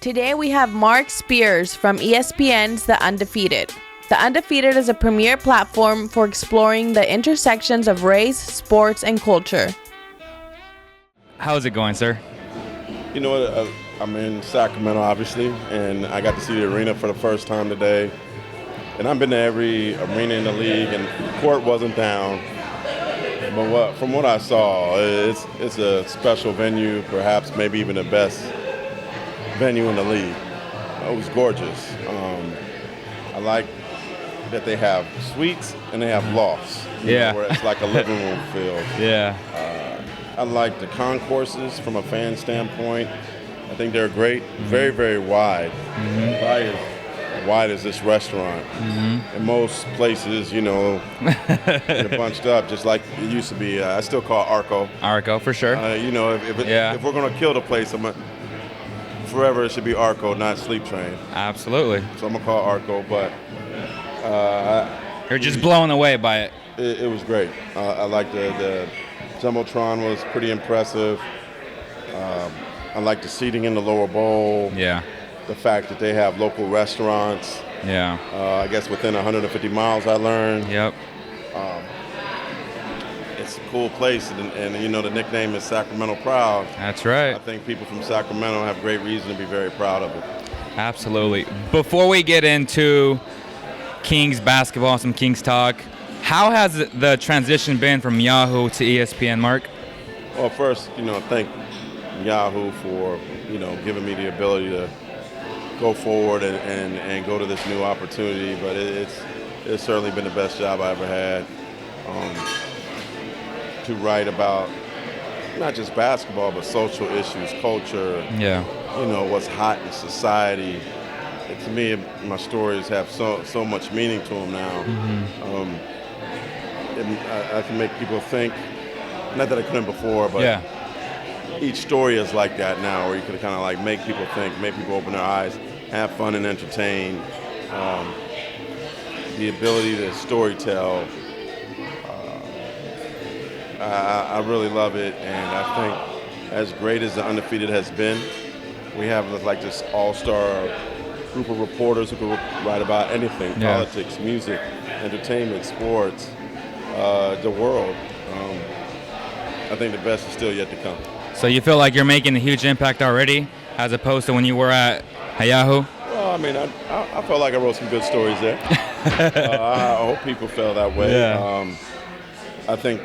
Today we have Mark Spears from ESPN's The Undefeated. The Undefeated is a premier platform for exploring the intersections of race, sports, and culture. How's it going, sir? You know what? I'm in Sacramento, obviously, and I got to see the arena for the first time today. And I've been to every arena in the league, and the court wasn't down. But from what I saw, it's a special venue, perhaps maybe even the best venue in the league. It was gorgeous. I like that they have suites and they have lofts. Where it's like a living room field. Yeah. I like the concourses from a fan standpoint. I think they're great. Very, very wide. Probably as wide as this restaurant. In most places, they're bunched up just like it used to be. I still call it Arco. Arco, for sure. If we're going to kill the place, forever it should be Arco, not Sleep Train. Absolutely. So I'm going to call it Arco, but you're just blown away by it. It was great. I like the Jumbotron was pretty impressive. I like the seating in the lower bowl. Yeah. The fact that they have local restaurants. Yeah. I guess within 150 miles, I learned. Yep. It's a cool place, and the nickname is Sacramento Proud. That's right. I think people from Sacramento have great reason to be very proud of it. Absolutely. Before we get into Kings basketball, some Kings talk, how has the transition been from Yahoo to ESPN, Mark? Well, first, thank Yahoo for, giving me the ability to go forward and go to this new opportunity. But it's certainly been the best job I ever had. To write about not just basketball, but social issues, culture, what's hot in society. To me, my stories have so much meaning to them now. I can make people think, not that I couldn't before, but each story is like that now, where you can kind of make people think, make people open their eyes, have fun and entertain. The ability to storytell, I really love it, and I think as great as The Undefeated has been, we have this all-star group of reporters who can write about anything, politics, music, entertainment, sports, the world. I think the best is still yet to come. So you feel like you're making a huge impact already, as opposed to when you were at Yahoo? Well, I felt like I wrote some good stories there. I hope people felt that way. Yeah. I think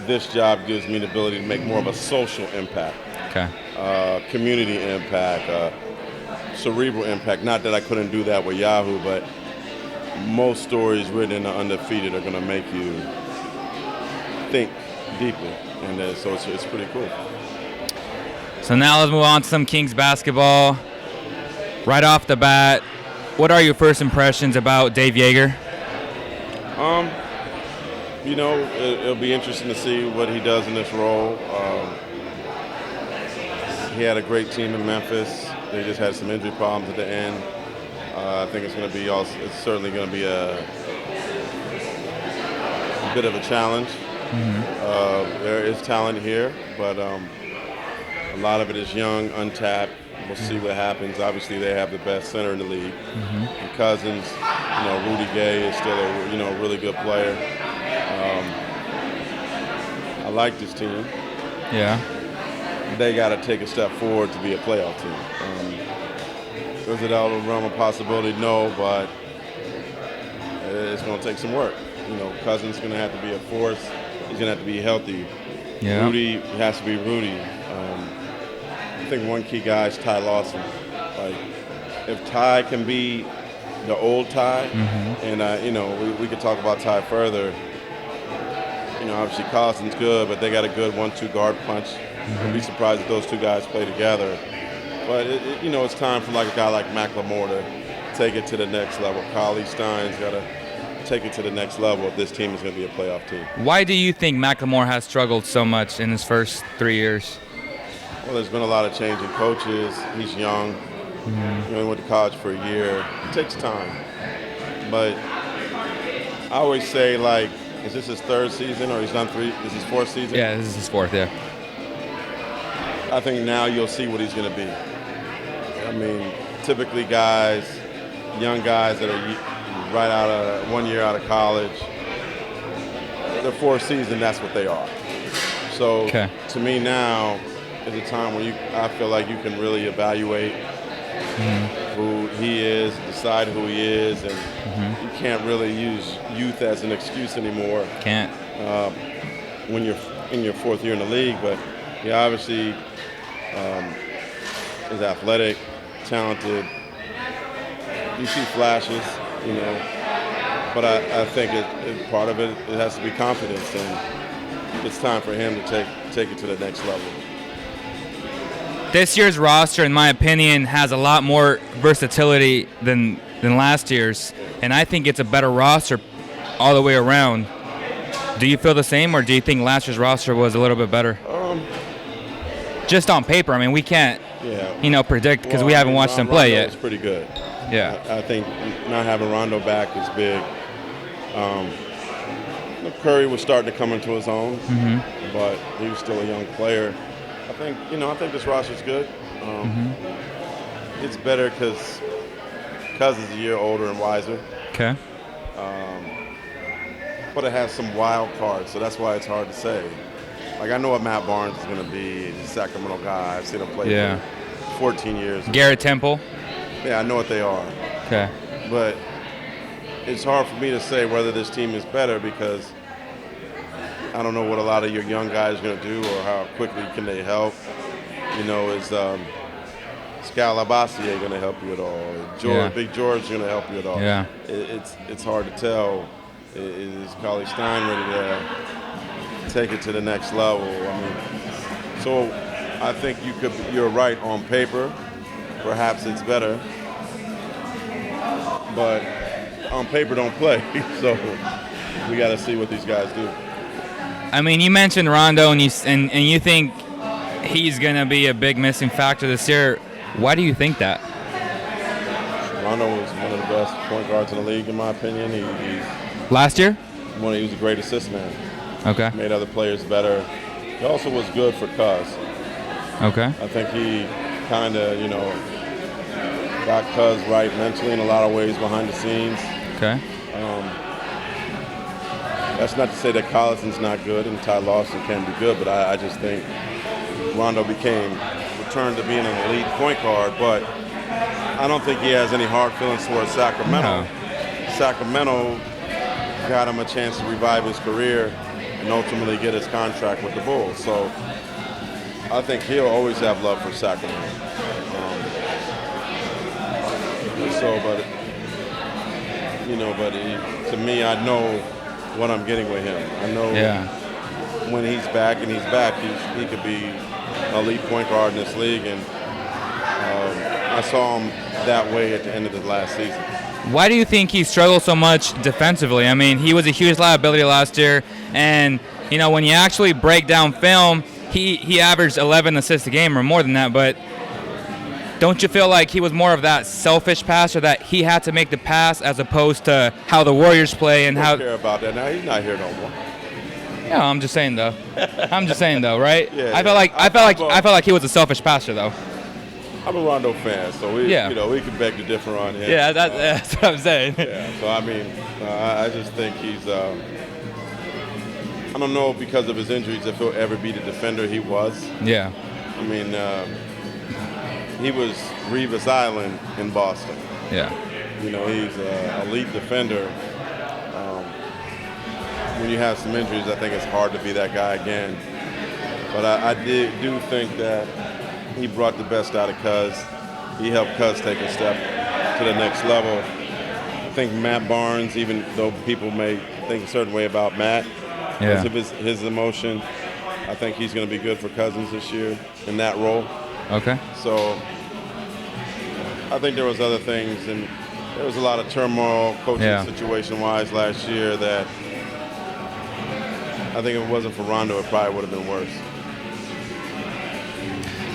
this job gives me the ability to make more of a social impact, community impact, cerebral impact. Not that I couldn't do that with Yahoo, but most stories written in The Undefeated are going to make you think deeply, and so it's pretty cool. So now let's move on to some Kings basketball. Right off the bat, what are your first impressions about Dave Joerger? It'll be interesting to see what he does in this role. He had a great team in Memphis. They just had some injury problems at the end. I think it's certainly going to be a bit of a challenge. There is talent here, but a lot of it is young, untapped. We'll see what happens. Obviously, they have the best center in the league. And Cousins, Rudy Gay is still a really good player. I like this team. Yeah. They got to take a step forward to be a playoff team. Is it out of the realm of possibility? No, but it's going to take some work. Cousins is going to have to be a force. He's going to have to be healthy. Yeah. Rudy has to be Rudy. I think one key guy is Ty Lawson. If Ty can be the old Ty, and we could talk about Ty further. Obviously Cousins good, but they got a good 1-2 guard punch. I'd be surprised if those two guys play together. But it's time for a guy like Macklemore to take it to the next level. Kyle Stein's got to take it to the next level if this team is going to be a playoff team. Why do you think Macklemore has struggled so much in his first 3 years? Well, there's been a lot of change in coaches. He's young. He only went to college for a year. It takes time. But I always say, is this his third season or he's done three? This is his fourth season? Yeah, this is his fourth, I think now you'll see what he's going to be. typically guys, young guys that are right out of 1 year out of college. Their fourth season, that's what they are. So to me now is a time when I feel like you can really evaluate who he is, decide who he is, and you can't really use youth as an excuse anymore. Can't. When you're in your fourth year in the league, but he obviously is athletic, talented. You see flashes, you know, but I think part of it has to be confidence, and it's time for him to take it to the next level. This year's roster, in my opinion, has a lot more versatility than last year's, and I think it's a better roster all the way around. Do you feel the same, or do you think last year's roster was a little bit better? Just on paper. I mean, we can't, predict because we haven't watched them play yet. It's pretty good. Yeah. I think not having Rondo back is big. Curry was starting to come into his own, but he was still a young player. I think this roster's good. It's better because Cousins is a year older and wiser. Okay. But it has some wild cards, so that's why it's hard to say. Like, I know what Matt Barnes is going to be. He's a Sacramento guy. I've seen him play for 14 years. Garrett Temple. Yeah, I know what they are. Okay. But it's hard for me to say whether this team is better because I don't know what a lot of your young guys are going to do or how quickly can they help. Is Scalabassier going to help you at all? Big George going to help you at all? Yeah. It's hard to tell. Is Cauley Stein ready to take it to the next level? So I think you're right on paper. Perhaps it's better, but on paper don't play. So we got to see what these guys do. I mean, you mentioned Rondo, and you think he's going to be a big missing factor this year. Why do you think that? Rondo was one of the best point guards in the league, in my opinion. He's last year? He was a great assist man. Okay. Made other players better. He also was good for Cuz. Okay. I think he kind of, got Cuz right mentally in a lot of ways behind the scenes. Okay. That's not to say that Collison's not good and Ty Lawson can be good, but I just think Rondo returned to being an elite point guard, but I don't think he has any hard feelings towards Sacramento. No. Sacramento got him a chance to revive his career and ultimately get his contract with the Bulls. So I think he'll always have love for Sacramento. To me, I know what I'm getting with him. I know when he's back, he could be an elite point guard in this league, and I saw him that way at the end of the last season. Why do you think he struggled so much defensively? I mean, he was a huge liability last year, and when you actually break down film, he averaged 11 assists a game or more than that, but don't you feel like he was more of that selfish passer, that he had to make the pass as opposed to how the Warriors play and how? I don't care about that now. He's not here no more. Yeah, I'm just saying though, right? Yeah, I felt like he was a selfish passer though. I'm a Rondo fan, so we can beg to differ on him. Yeah, that's what I'm saying. So I just think he's. I don't know because of his injuries if he'll ever be the defender he was. Yeah. He was Revis Island in Boston. Yeah. He's an elite defender. When you have some injuries, I think it's hard to be that guy again. But I do think that he brought the best out of Cuz. He helped Cuz take a step to the next level. I think Matt Barnes, even though people may think a certain way about Matt, because of his emotion, I think he's going to be good for Cousins this year in that role. Okay. So I think there was other things, and there was a lot of turmoil coaching situation-wise last year that I think if it wasn't for Rondo, it probably would have been worse.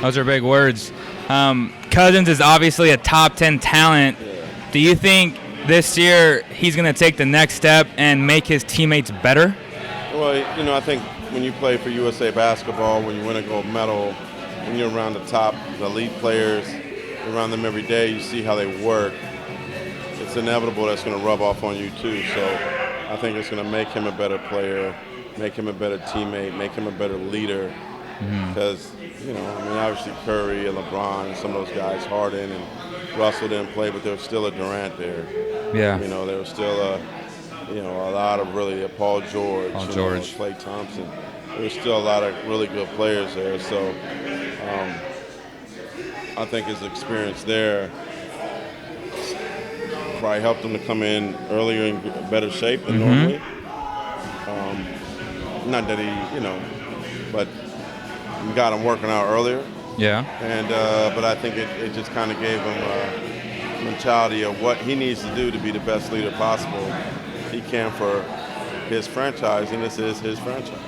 Those are big words. Cousins is obviously a top 10 talent. Yeah. Do you think this year he's going to take the next step and make his teammates better? Well, I think when you play for USA basketball, when you win a gold medal, when you're around the elite players, around them every day, you see how they work, it's inevitable that's going to rub off on you too. So I think it's going to make him a better player, make him a better teammate, make him a better leader. Because, obviously Curry and LeBron and some of those guys, Harden and Russell didn't play, but there was still a Durant there. Yeah. There was still a lot of really Paul George, Klay Thompson. There was still a lot of really good players there. So I think his experience there probably helped him to come in earlier in better shape than normally. Not that he, but we got him working out earlier. Yeah. And but I think it just kind of gave him a mentality of what he needs to do to be the best leader possible he can for his franchise, and this is his franchise.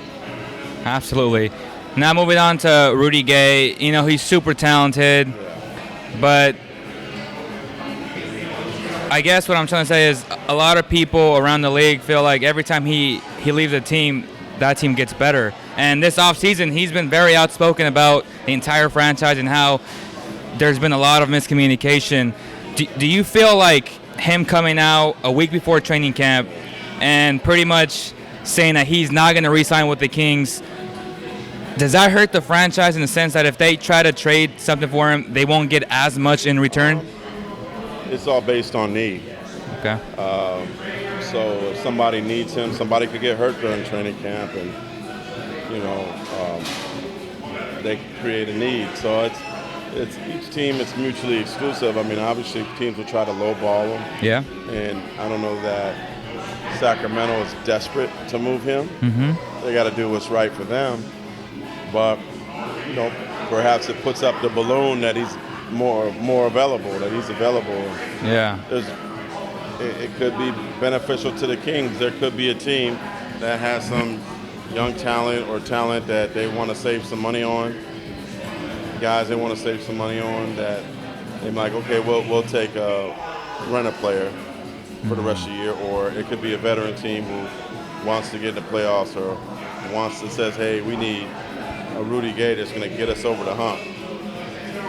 Absolutely. Now moving on to Rudy Gay. He's super talented, but I guess what I'm trying to say is a lot of people around the league feel like every time he leaves a team, that team gets better. And this offseason, he's been very outspoken about the entire franchise and how there's been a lot of miscommunication. Do you feel like him coming out a week before training camp and pretty much saying that he's not going to re-sign with the Kings, does that hurt the franchise in the sense that if they try to trade something for him, they won't get as much in return? It's all based on need. Okay. So if somebody needs him, somebody could get hurt during training camp, and they create a need. So it's each team. It's mutually exclusive. Obviously teams will try to lowball him. Yeah. And I don't know that Sacramento is desperate to move him. They got to do what's right for them. But perhaps it puts up the balloon that he's more available. That he's available. Yeah. It could be beneficial to the Kings. There could be a team that has some young talent or talent that they want to save some money on. Guys they want to save some money on that they're like, okay, we'll take a rent a player for the rest of the year, or it could be a veteran team who wants to get in the playoffs or says, hey, we need a Rudy Gay that's going to get us over the hump.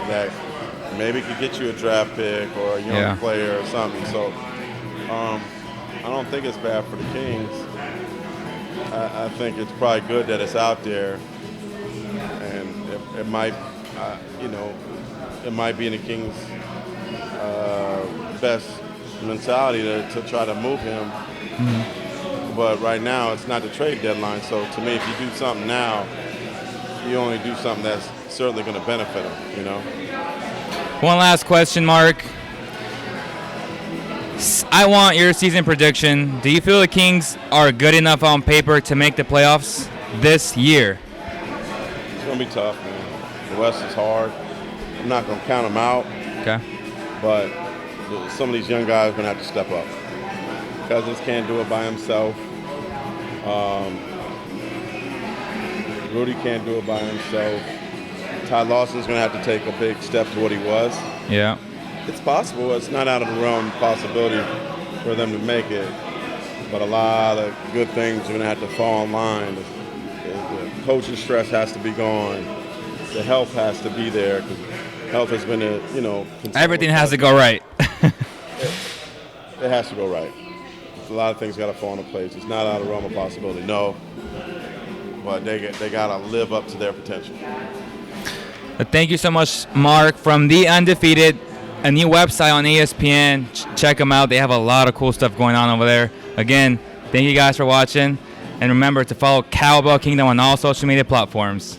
That maybe could get you a draft pick or a young player or something. So I don't think it's bad for the Kings. I think it's probably good that it's out there, and it might, it might be in the Kings' best mentality to try to move him. But right now, it's not the trade deadline. So to me, if you do something now, you only do something that's certainly going to benefit him. One last question, Mark. I want your season prediction. Do you feel the Kings are good enough on paper to make the playoffs this year? It's going to be tough, man. The West is hard. I'm not going to count them out. Okay. But some of these young guys are going to have to step up. Cousins can't do it by himself. Rudy can't do it by himself. Ty Lawson's going to have to take a big step to what he was. Yeah. It's possible. It's not out of the realm possibility for them to make it. But a lot of good things are going to have to fall in line. The coaching stress has to be gone. The health has to be there, because health has been everything has to go right. It has to go right. A lot of things got to fall into place. It's not out of the realm of possibility, no. But they got to live up to their potential. Thank you so much, Mark, from The Undefeated, a new website on ESPN. Check them out. They have a lot of cool stuff going on over there. Again, thank you guys for watching. And remember to follow Cowbell Kingdom on all social media platforms.